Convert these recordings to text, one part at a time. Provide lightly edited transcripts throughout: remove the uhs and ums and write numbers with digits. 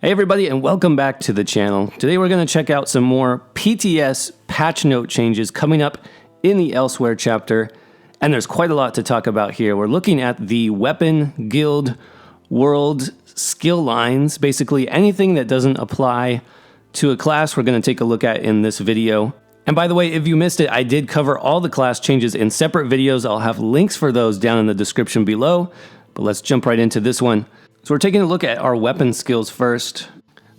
Hey everybody, and welcome back to the channel. Today we're going to check out some more PTS patch note changes coming up in the Elsweyr chapter, and there's quite a lot to talk about here. We're looking at the weapon, guild, world, skill lines, basically anything that doesn't apply to a class we're going to take a look at in this video. And by the way, if you missed it, I did cover all the class changes in separate videos. I'll have links for those down in the description below, but let's jump right into this one. So we're taking a look at our weapon skills first.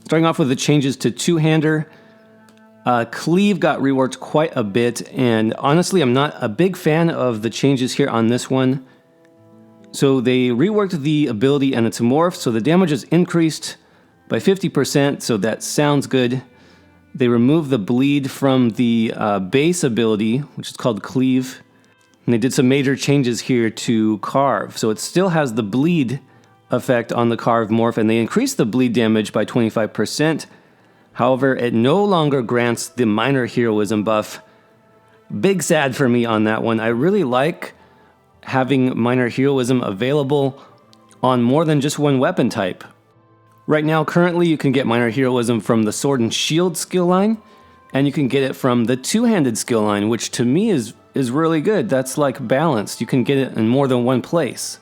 Starting off with the changes to two-hander. Cleave got reworked quite a bit, and honestly, I'm not a big fan of the changes here on this one. So they reworked the ability and its morph, so the damage is increased by 50%, so that sounds good. They removed the bleed from the base ability, which is called Cleave, and they did some major changes here to Carve. So it still has the bleed effect on the Carve morph, and they increased the bleed damage by 25%. However, it no longer grants the minor heroism buff. Big sad for me on that one. I really like having minor heroism available on more than just one weapon type. Right now, currently, you can get minor heroism from the sword and shield skill line, and you can get it from the two-handed skill line, which to me is really good. That's like balanced. You can get it in more than one place.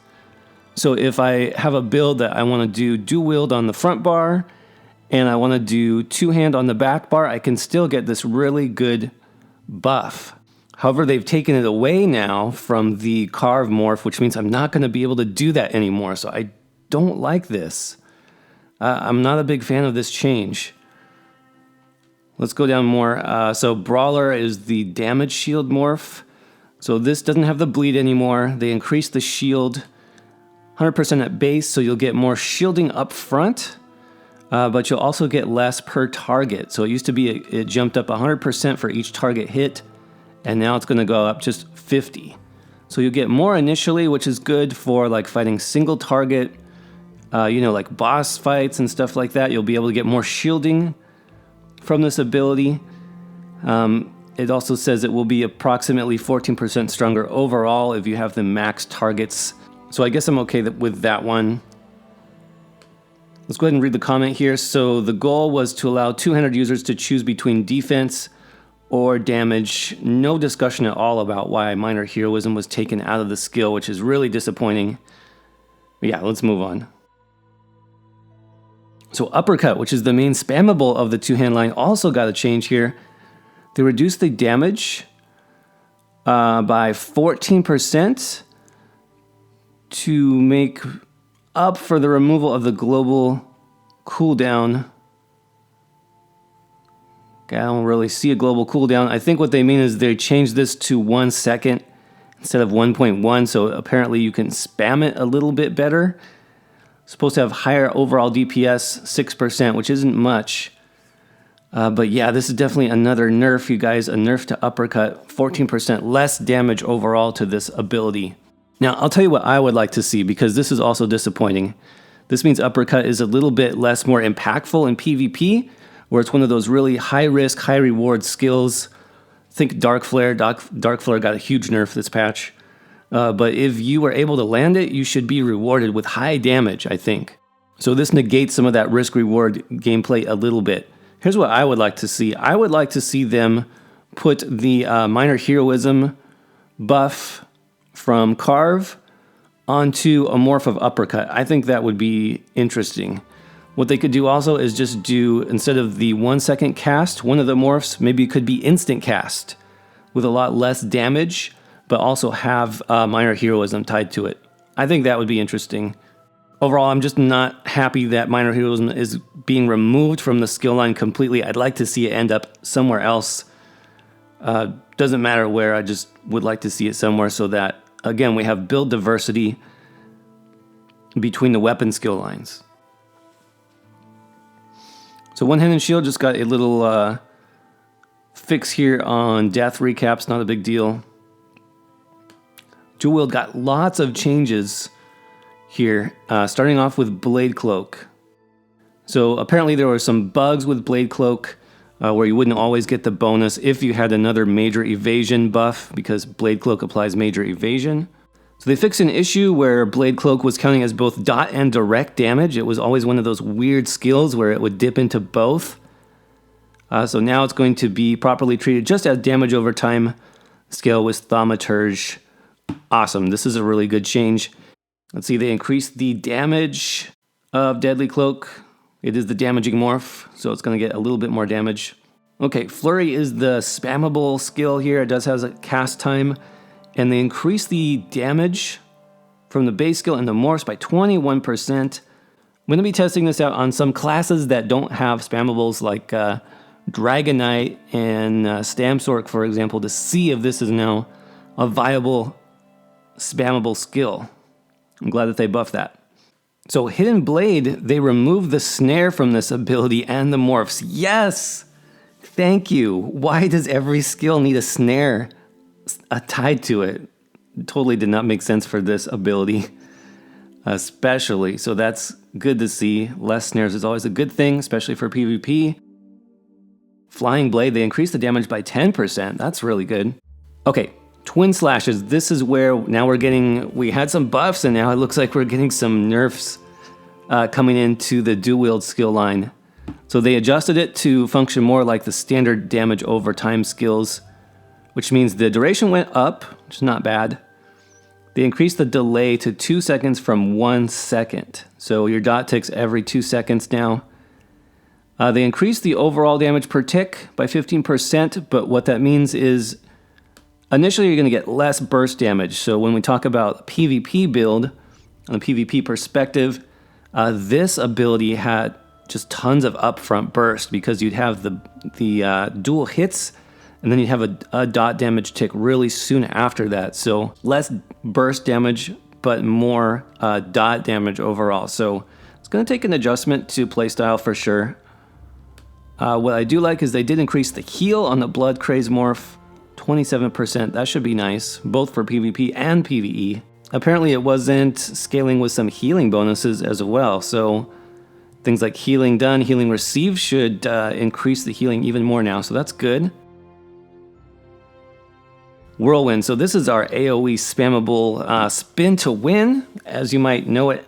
So if I have a build that I want to do dual wield on the front bar and I want to do two-hand on the back bar, I can still get this really good buff. However, they've taken it away now from the Carve morph, which means I'm not going to be able to do that anymore. So I don't like this. I'm not a big fan of this change. Let's go down more. So Brawler is the damage shield morph. So this doesn't have the bleed anymore. They increased the shield 100% at base, so you'll get more shielding up front, but you'll also get less per target. So it used to be it jumped up 100% for each target hit, and now it's going to go up just 50. So you'll get more initially, which is good for like fighting single target, like boss fights and stuff like that. You'll be able to get more shielding from this ability. It also says it will be approximately 14% stronger overall if you have the max targets. So I guess I'm okay with that one. Let's go ahead and read the comment here. So the goal was to allow 200 users to choose between defense or damage. No discussion at all about why minor heroism was taken out of the skill, which is really disappointing. But yeah, let's move on. So uppercut, which is the main spammable of the two-hand line, also got a change here. They reduced the damage by 14%. to make up for the removal of the global cooldown. Okay, I don't really see a global cooldown. I think what they mean is they changed this to 1 second instead of 1.1, so apparently you can spam it a little bit better. It's supposed to have higher overall DPS, 6%, which isn't much. But yeah, this is definitely another nerf, you guys. A nerf to uppercut, 14% less damage overall to this ability. Now, I'll tell you what I would like to see, because this is also disappointing. This means uppercut is a little bit more impactful in PvP, where it's one of those really high-risk, high-reward skills. Think Dark Flare. Dark Flare got a huge nerf this patch. But if you were able to land it, you should be rewarded with high damage, I think. So this negates some of that risk-reward gameplay a little bit. Here's what I would like to see. I would like to see them put the minor heroism buff from Carve onto a morph of uppercut. I think that would be interesting. What they could do also is just do, instead of the 1 second cast, one of the morphs maybe could be instant cast with a lot less damage, but also have minor heroism tied to it. I think that would be interesting. Overall, I'm just not happy that minor heroism is being removed from the skill line completely. I'd like to see it end up somewhere else. Doesn't matter where, I just would like to see it somewhere so that, again, we have build diversity between the weapon skill lines. So one-handed shield just got a little fix here on death recaps, not a big deal. Dual wield got lots of changes here, starting off with Blade Cloak. So apparently there were some bugs with Blade Cloak where you wouldn't always get the bonus if you had another major evasion buff, because Blade Cloak applies major evasion. So they fixed an issue where Blade Cloak was counting as both dot and direct damage. It was always one of those weird skills where it would dip into both. So now it's going to be properly treated just as damage over time skill with Thaumaturge. Awesome. This is a really good change. Let's see, they increased the damage of Deadly Cloak. It is the damaging morph, so it's going to get a little bit more damage. Okay, Flurry is the spammable skill here. It does have a cast time. And they increase the damage from the base skill and the morphs by 21%. I'm going to be testing this out on some classes that don't have spammables like Dragonite and Stamsork, for example, to see if this is now a viable spammable skill. I'm glad that they buffed that. So Hidden Blade, they removed the snare from this ability and the morphs. Yes! Thank you. Why does every skill need a snare tied to it? Totally did not make sense for this ability, especially. So that's good to see. Less snares is always a good thing, especially for PvP. Flying Blade, they increased the damage by 10%. That's really good. Okay, Twin Slashes. This is where now we had some buffs and now it looks like we're getting some nerfs coming into the dual wield skill line. So they adjusted it to function more like the standard damage over time skills, which means the duration went up, which is not bad. They increased the delay to 2 seconds from 1 second. So your dot ticks every 2 seconds now. They increased the overall damage per tick by 15%, but what that means is initially you're going to get less burst damage. So when we talk about PvP build, on a PvP perspective, this ability had just tons of upfront burst because you'd have the dual hits and then you'd have a dot damage tick really soon after that. So less burst damage, but more dot damage overall. So it's going to take an adjustment to playstyle for sure. What I do like is they did increase the heal on the Blood Craze morph, 27%. That should be nice, both for PvP and PvE. Apparently it wasn't scaling with some healing bonuses as well. So things like healing done, healing received should increase the healing even more now. So that's good. Whirlwind. So this is our AoE spammable spin to win, as you might know it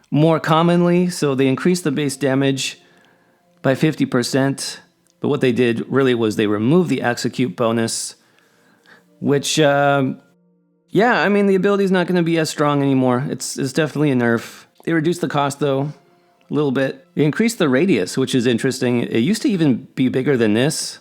more commonly. So they increased the base damage by 50%. But what they did really was they removed the execute bonus, which, yeah, I mean, the ability is not going to be as strong anymore. It's definitely a nerf. They reduced the cost, though, a little bit. They increased the radius, which is interesting. It used to even be bigger than this.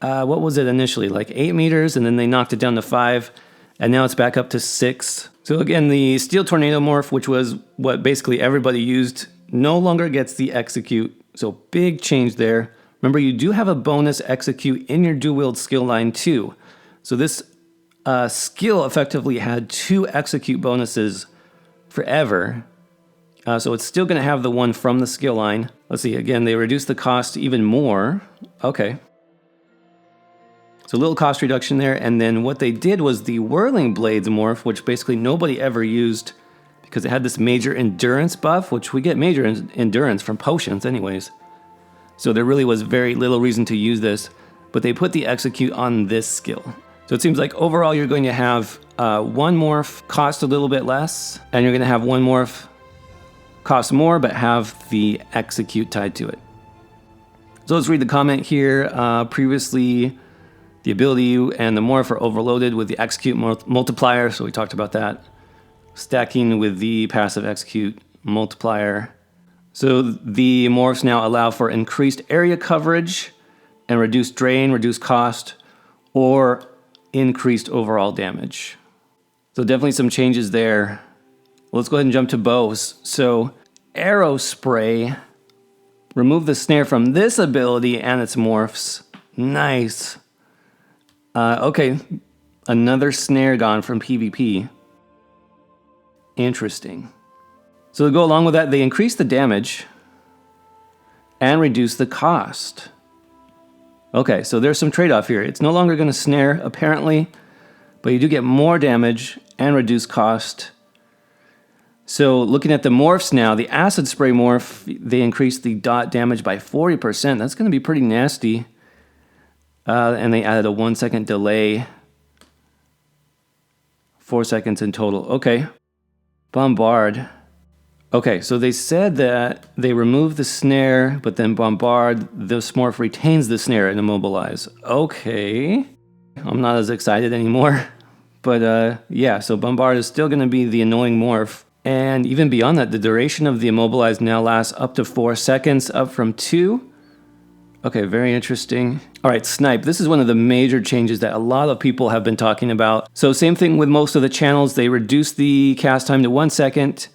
What was it initially? Like 8 meters, and then they knocked it down to 5, and now it's back up to 6. So again, the Steel Tornado morph, which was what basically everybody used, no longer gets the execute. So big change there. Remember, you do have a bonus execute in your dual wield skill line too. So this skill effectively had 2 execute bonuses forever. So it's still going to have the one from the skill line. Let's see, again, they reduced the cost even more. Okay. So a little cost reduction there. And then what they did was the Whirling Blades morph, which basically nobody ever used because it had this major endurance buff, which we get major endurance from potions anyways. So there really was very little reason to use this, but they put the execute on this skill. So it seems like overall you're going to have one morph cost a little bit less, and you're going to have one morph cost more, but have the execute tied to it. So let's read the comment here. Previously, the ability and the morph are overloaded with the execute multiplier, so we talked about that. Stacking with the passive execute multiplier. So the morphs now allow for increased area coverage and reduced drain, reduced cost, or increased overall damage. So definitely some changes there. Let's go ahead and jump to bows. So Arrow Spray, remove the snare from this ability and its morphs. Nice. Okay, another snare gone from PvP. Interesting. So to go along with that, they increase the damage and reduce the cost. Okay, so there's some trade-off here. It's no longer going to snare, apparently, but you do get more damage and reduce cost. So looking at the morphs now, the Acid Spray morph, they increased the dot damage by 40%. That's going to be pretty nasty. And they added a 1 second delay 4 seconds in total. Okay. Bombard. Okay, so they said that they remove the snare, but then Bombard, the Smurf retains the snare and immobilize. Okay. I'm not as excited anymore. But yeah, so Bombard is still going to be the annoying morph. And even beyond that, the duration of the immobilize now lasts up to 4 seconds, up from 2. Okay, very interesting. All right, Snipe. This is one of the major changes that a lot of people have been talking about. So same thing with most of the channels. They reduced the cast time to 1 second.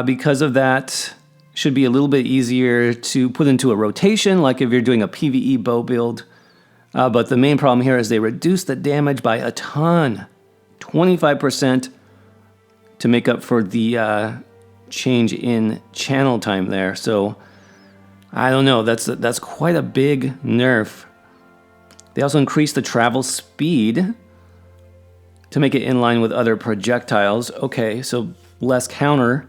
Because of that, should be a little bit easier to put into a rotation, like if you're doing a PvE bow build. But the main problem here is they reduced the damage by a ton, 25%, to make up for the change in channel time there. So I don't know, that's quite a big nerf. They also increased the travel speed to make it in line with other projectiles. Okay, so less counter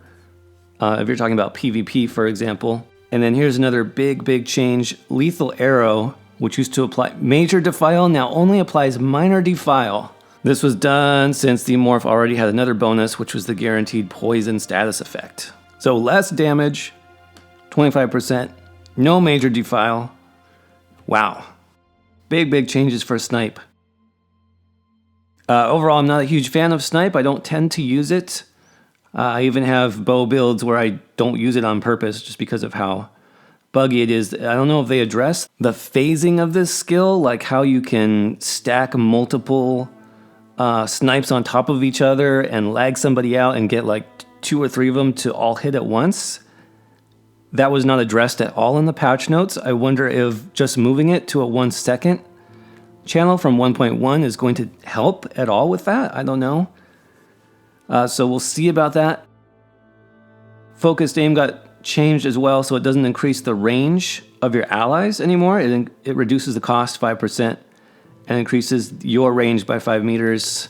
if you're talking about PvP, for example. And then here's another big change. Lethal Arrow, which used to apply major defile, now only applies minor defile. This was done since the morph already had another bonus, which was the guaranteed poison status effect. So less damage, 25%, no major defile. Wow. Big changes for Snipe. Overall, I'm not a huge fan of Snipe. I don't tend to use it. I even have bow builds where I don't use it on purpose just because of how buggy it is. I don't know if they address the phasing of this skill, like how you can stack multiple snipes on top of each other and lag somebody out and get like 2 or 3 of them to all hit at once. That was not addressed at all in the patch notes. I wonder if just moving it to a 1 second channel from 1.1 is going to help at all with that. I don't know. So we'll see about that. Focused aim got changed as well, so it doesn't increase the range of your allies anymore. It reduces the cost 5% and increases your range by 5 meters.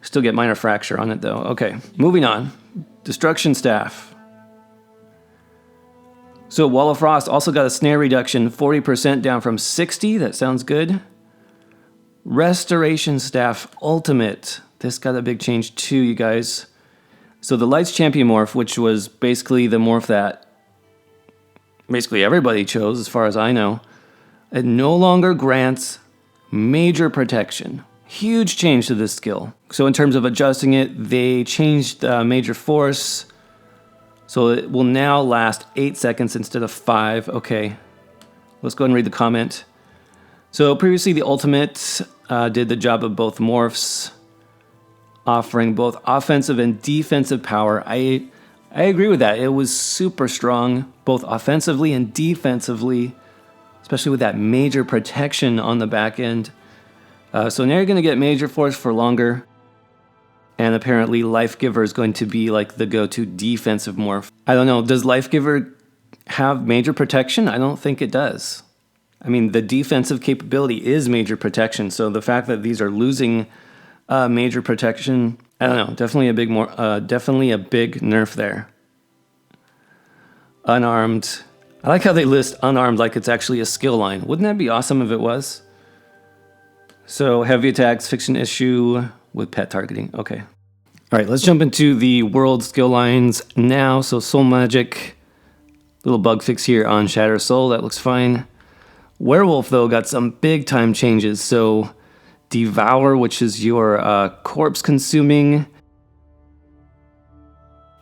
Still get minor fracture on it though. Okay, moving on. Destruction Staff. So Wall of Frost also got a snare reduction, 40% down from 60. That sounds good. Restoration Staff Ultimate. This got a big change too, you guys. So the Lights Champion morph, which was basically the morph that basically everybody chose as far as I know, it no longer grants major protection. Huge change to this skill. So in terms of adjusting it, they changed major force. So it will now last 8 seconds instead of 5. Okay, let's go ahead and read the comment. So previously the Ultimate did the job of both morphs, offering both offensive and defensive power. I agree with that. It was super strong, both offensively and defensively, especially with that major protection on the back end. So now you're going to get major force for longer. And apparently Life Giver is going to be like the go-to defensive morph. I don't know, does Life Giver have major protection? I don't think it does. I mean, the defensive capability is major protection, so the fact that these are losing major protection, I don't know, definitely a big nerf there. Unarmed. I like how they list unarmed like it's actually a skill line. Wouldn't that be awesome if it was? So heavy attacks, fix an issue with pet targeting. Okay. All right, let's jump into the world skill lines now. So Soul Magic, little bug fix here on Shatter Soul. That looks fine. Werewolf, though, got some big time changes. So Devour, which is your corpse consuming.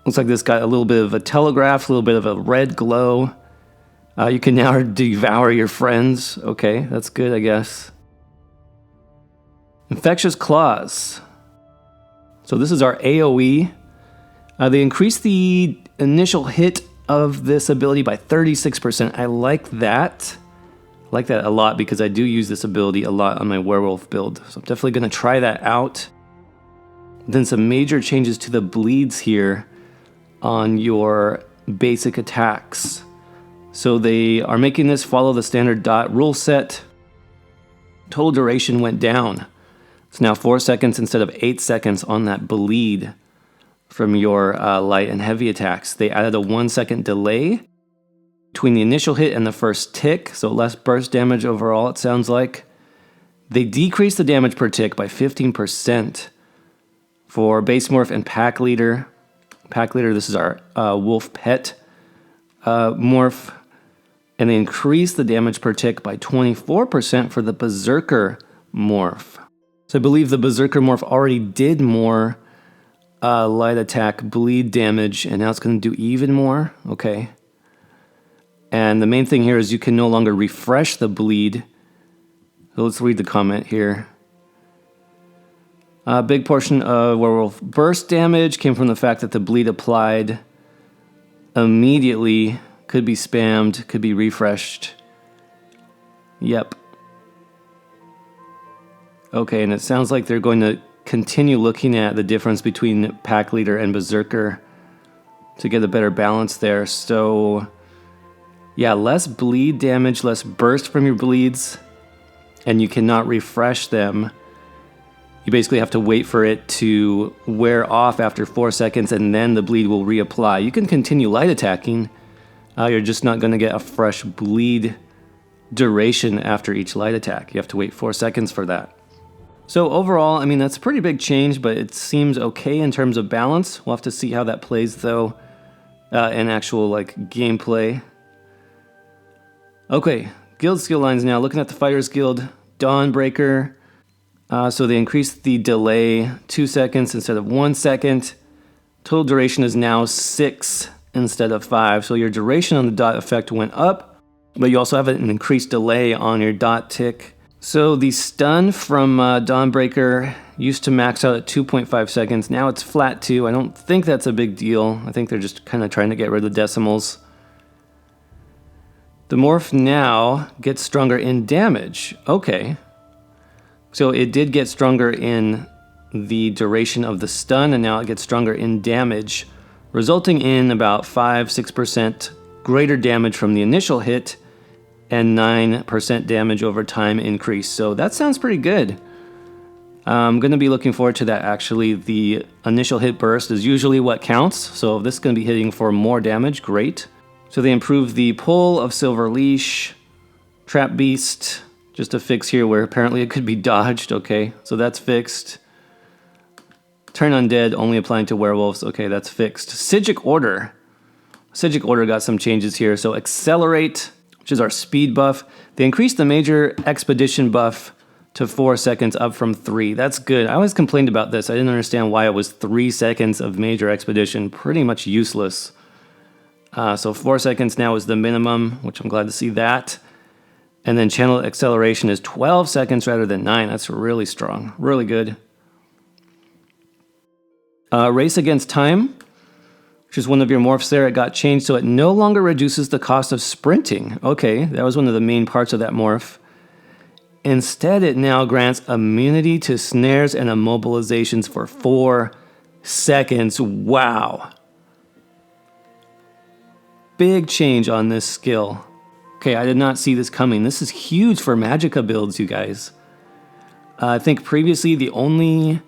Looks like this got a little bit of a telegraph, a little bit of a red glow. You can now devour your friends. Okay, that's good, I guess. Infectious Claws. So this is our AoE. They increased the initial hit of this ability by 36%. I like that. I like that a lot because I do use this ability a lot on my werewolf build. So I'm definitely going to try that out. Then some major changes to the bleeds here on your basic attacks. So they are making this follow the standard dot rule set. Total duration went down. It's now 4 seconds instead of 8 seconds on that bleed from your light and heavy attacks. They added a 1 second delay between the initial hit and the first tick, so less burst damage overall, it sounds like. They decreased the damage per tick by 15%. For base morph and pack leader, this is our wolf pet morph. And they increase the damage per tick by 24% for the berserker morph. So I believe the berserker morph already did more light attack bleed damage, and now it's going to do even more. Okay. And the main thing here is you can no longer refresh the bleed. So let's read the comment here. A big portion of Werewolf burst damage came from the fact that the bleed applied immediately could be spammed, could be refreshed. Yep. Okay, and it sounds like they're going to continue looking at the difference between pack leader and berserker to get a better balance there. So, yeah, less bleed damage, less burst from your bleeds, and you cannot refresh them. You basically have to wait for it to wear off after 4 seconds, and then the bleed will reapply. You can continue light attacking. You're just not going to get a fresh bleed duration after each light attack. You have to wait 4 seconds for that. So overall, I mean, that's a pretty big change, but it seems okay in terms of balance. We'll have to see how that plays, though, in actual like gameplay. Okay, guild skill lines now. Looking at the Fighters Guild, Dawnbreaker. So they increased the delay 2 seconds instead of 1 second. Total duration is now 6 instead of 5. So your duration on the dot effect went up, but you also have an increased delay on your dot tick. So the stun from Dawnbreaker used to max out at 2.5 seconds. Now it's flat 2. I don't think that's a big deal. I think they're just kind of trying to get rid of the decimals. The morph now gets stronger in damage. Okay. So it did get stronger in the duration of the stun, and now it gets stronger in damage, resulting in about 5-6% greater damage from the initial hit and 9% damage over time increase. So that sounds pretty good. I'm going to be looking forward to that, actually. The initial hit burst is usually what counts, so if this is going to be hitting for more damage, great. So they improved the pull of Silver Leash, Trap Beast, just a fix here where apparently it could be dodged. Okay, so that's fixed. Turn Undead only applying to werewolves. Okay, that's fixed. Psijic Order. Psijic Order got some changes here. So Accelerate, which is our speed buff. They increased the major expedition buff to 4 seconds up from 3. That's good. I always complained about this. I didn't understand why it was 3 seconds of major expedition. Pretty much useless. So 4 seconds now is the minimum, which I'm glad to see that. And then channel acceleration is 12 seconds rather than 9. That's really strong. Really good. Race Against Time, which is one of your morphs there. It got changed so it no longer reduces the cost of sprinting. Okay, that was one of the main parts of that morph. Instead, it now grants immunity to snares and immobilizations for 4 seconds. Wow. Big change on this skill. Okay, I did not see this coming. This is huge for Magicka builds, you guys. I think previously the only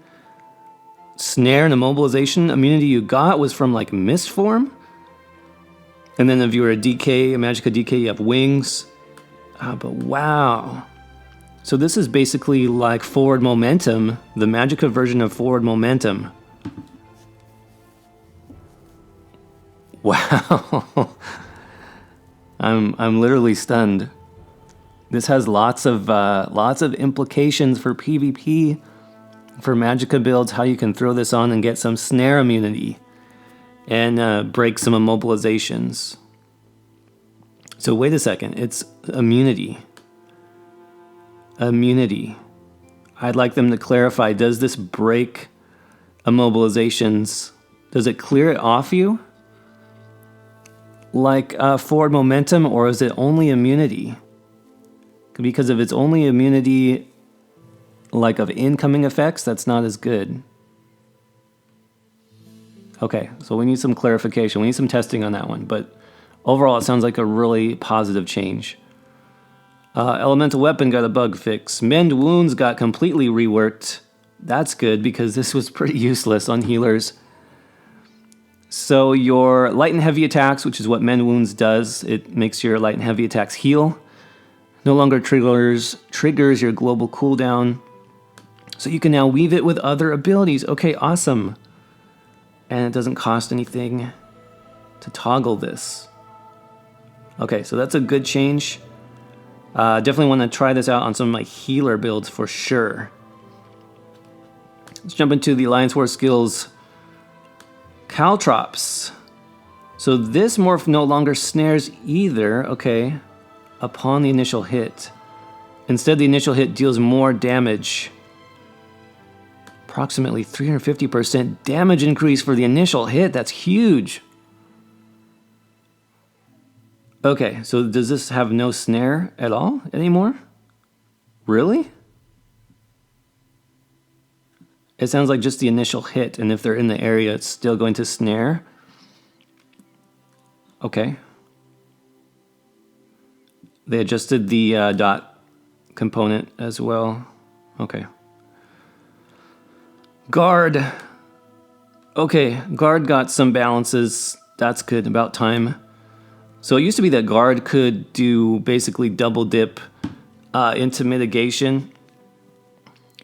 snare and immobilization immunity you got was from like Mist form. And then if you were a DK, a Magicka DK, you have wings. But wow. So this is basically like forward momentum, the Magicka version of forward momentum. Wow. I'm literally stunned. This has lots of implications for PvP, for Magicka builds, how you can throw this on and get some snare immunity and break some immobilizations. So wait a second, it's immunity. Immunity. I'd like them to clarify, does this break immobilizations? Does it clear it off you? Like forward momentum, or is it only immunity? Because if it's only immunity like of incoming effects, that's not as good. Okay, so we need some clarification. We need some testing on that one. But overall, it sounds like a really positive change. Elemental Weapon got a bug fix. Mend Wounds got completely reworked. That's good because this was pretty useless on healers. So your light and heavy attacks, which is what Mend Wounds does, it makes your light and heavy attacks heal. No longer triggers your global cooldown. So you can now weave it with other abilities. Okay, awesome. And it doesn't cost anything to toggle this. Okay, so that's a good change. Definitely want to try this out on some of my healer builds for sure. Let's jump into the Alliance War skills. Caltrops. So this morph no longer snares either, okay, upon the initial hit. Instead, the initial hit deals more damage. Approximately 350% damage increase for the initial hit. That's huge. Okay, so does this have no snare at all anymore? Really? It sounds like just the initial hit, and if they're in the area, it's still going to snare. Okay. They adjusted the dot component as well. Okay. Guard. Okay, guard got some balances. That's good, about time. So it used to be that guard could do basically double dip into mitigation.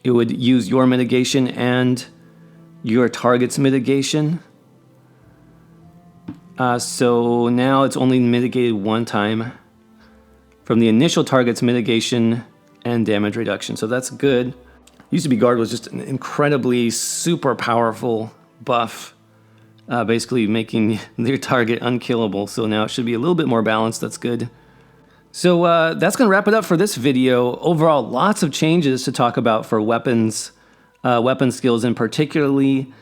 It would use your mitigation and your target's mitigation. So now it's only mitigated one time from the initial target's mitigation and damage reduction. So that's good. Used to be guard was just an incredibly super powerful buff, basically making their target unkillable. So now it should be a little bit more balanced. That's good. So that's going to wrap it up for this video. Overall, lots of changes to talk about for weapons, weapon skills, and particularly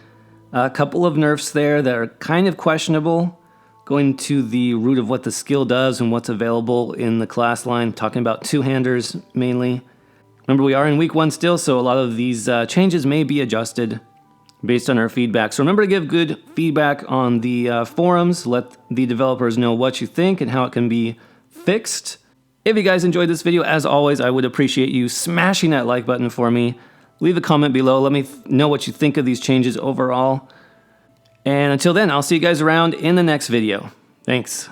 a couple of nerfs there that are kind of questionable. Going to the root of what the skill does and what's available in the class line. Talking about two-handers mainly. Remember, we are in week 1 still, so a lot of these changes may be adjusted based on our feedback. So remember to give good feedback on the forums. Let the developers know what you think and how it can be fixed. If you guys enjoyed this video, as always, I would appreciate you smashing that like button for me. Leave a comment below. Let me know what you think of these changes overall. And until then, I'll see you guys around in the next video. Thanks.